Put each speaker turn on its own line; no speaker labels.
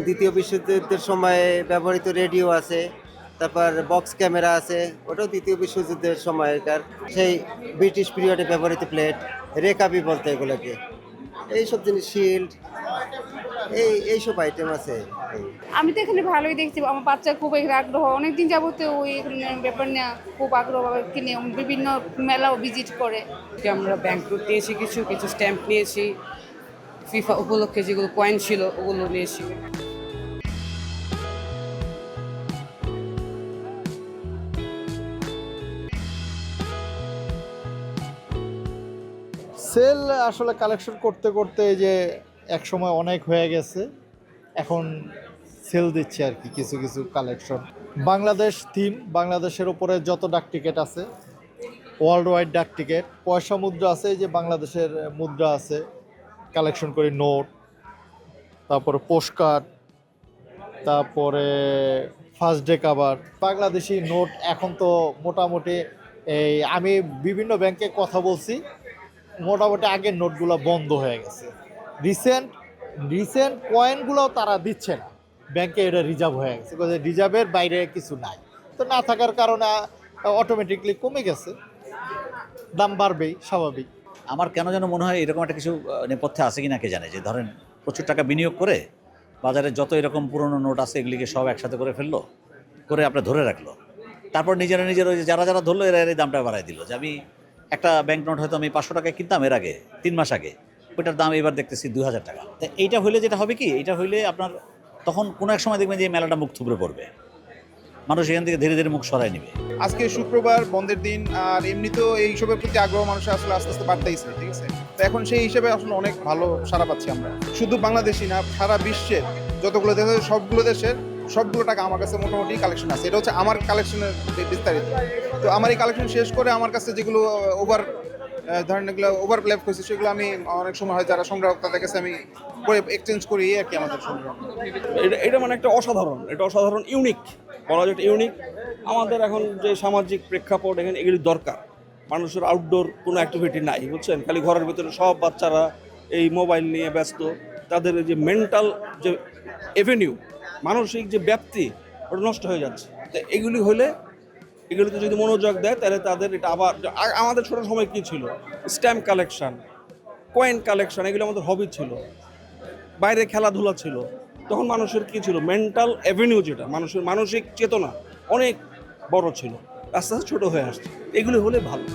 দ্বিতীয় বিশ্বযুদ্ধের সময় ব্যবহৃত রেডিও আছে, তারপর বক্স ক্যামেরা আছে, ওটাও দ্বিতীয় বিশ্বযুদ্ধের সময়কার সেই ব্রিটিশ পিরিয়ডে ব্যবহৃত প্লেট, রেকাবি বলতে এগুলোকে। এইসব জিনিস, শিল্ড, এইসব আইটেম আছে। এই
আমি তো এখানে ভালোই দেখছি, আমার বাচ্চা খুব এখানে আগ্রহ, অনেকদিন যাবত ওই ব্যাপার নিয়ে খুব আগ্রহ কিনে বিভিন্ন মেলাও ভিজিট করে।
আজকে আমরা ব্যাংক নোট নিয়েছি, কিছু কিছু স্ট্যাম্প নিয়েছি, ফিফা উপলক্ষে যেগুলো কয়েন ছিল ওগুলো নিয়েছি।
সেল আসলে কালেকশন করতে করতে এই যে এক সময় অনেক হয়ে গেছে, এখন সেল দিচ্ছে আর কি কিছু কিছু কালেকশন। বাংলাদেশ থিম, বাংলাদেশের উপরে যত ডাক টিকিট আছে, ওয়ার্ল্ড ওয়াইড ডাক টিকিট, পয়সা মুদ্রা আছে, এই যে বাংলাদেশের মুদ্রা আছে, কালেকশন করি নোট, তারপরে পোস্টকার্ড, তারপরে first day cover. Bangladeshi note এখন তো মোটামুটি এই আমি বিভিন্ন ব্যাংকে কথা বলছি, মোটামুটি আগের নোটগুলো বন্ধ হয়ে গেছে। রিসেন্ট রিসেন্ট কয়েনগুলোও তারা দিচ্ছে না, ব্যাংকে এটা রিজার্ভ হয়ে গেছে, রিজার্ভের বাইরে কিছু নাই। তো না থাকার কারণে অটোমেটিকলি কমে গেছে, দাম বাড়বেই স্বাভাবিক।
আমার কেন যেন মনে হয় এরকম একটা কিছু নেপথ্যে আছে কিনা কে জানে, যে ধরেন প্রচুর টাকা বিনিয়োগ করে বাজারে যত এরকম পুরনো নোট আছে এগুলিকে সব একসাথে করে ফেললো, করে আপনার ধরে রাখলো, তারপর নিজেরা নিজের ওই যে যারা যারা ধরলো এরা এই দামটা বাড়াই দিল। যে আমি একটা ব্যাংক নোট হয়তো আমি 500 টাকায় কিনতাম এর আগে 3 মাস আগে, ওইটার দাম এবার দেখতেছি 2000 টাকা। তো এইটা হইলে যেটা হবে কি, এইটা হইলে আপনার তখন কোনো এক সময় দেখবেন যে এই মেলাটা মুখ থুবড়ে পড়বে, মানুষ এখান থেকে ধীরে ধীরে মুখ সরায় নেবে।
আজকে শুক্রবার, বন্ধের দিন, আর এমনিতেও এইসবের প্রতি আগ্রহ মানুষের আসলে আস্তে আস্তে বাড়তেইছে, ঠিক আছে। তো এখন সেই হিসেবে আসলে অনেক ভালো সাড়া পাচ্ছি আমরা, শুধু বাংলাদেশি না, সারা বিশ্বের যতগুলো দেশ আছে সবগুলো দেশের সবগুলো টাকা আমার কাছে মোটামুটি কালেকশন আছে। এটা হচ্ছে আমার কালেকশনের বিস্তারিত। তো আমার এই কালেকশন শেষ করে আমার কাছে যেগুলো ধরেন এগুলো ওভার লেফট হয়েছে, সেগুলো আমি অনেক সময় হয় যারা সংগ্রাহক তাদের কাছে আমি করে এক্সচেঞ্জ করি, এই আর কি আমাদের সংগ্রহ।
এটা মানে একটা অসাধারণ ইউনিক, বলা যায় ইউনিক। আমাদের এখন যে সামাজিক প্রেক্ষাপট এখানে এগুলি দরকার, মানুষের আউটডোর কোনো অ্যাক্টিভিটি নাই, বুঝছেন, খালি ঘরের ভিতরে সব বাচ্চারা এই মোবাইল নিয়ে ব্যস্ত, তাদের যে মেন্টাল যে এভিনিউ, মানসিক যে ব্যাপ্তি, ওটা নষ্ট হয়ে যাচ্ছে। তো এগুলি হলে, এগুলিতে যদি মনোযোগ দেয় তাহলে তাদের এটা আবার, আমাদের ছোটো সময় কী ছিল, স্ট্যাম্প কালেকশন, কয়েন কালেকশন, এগুলো আমাদের হবি ছিল, বাইরে খেলাধুলা ছিল। তখন মানুষের কী ছিল, মেন্টাল অ্যাভিনিউ, যেটা মানুষের মানসিক চেতনা অনেক বড় ছিল, আস্তে আস্তে ছোটো হয়ে আসছে। এগুলি হলে ভালো।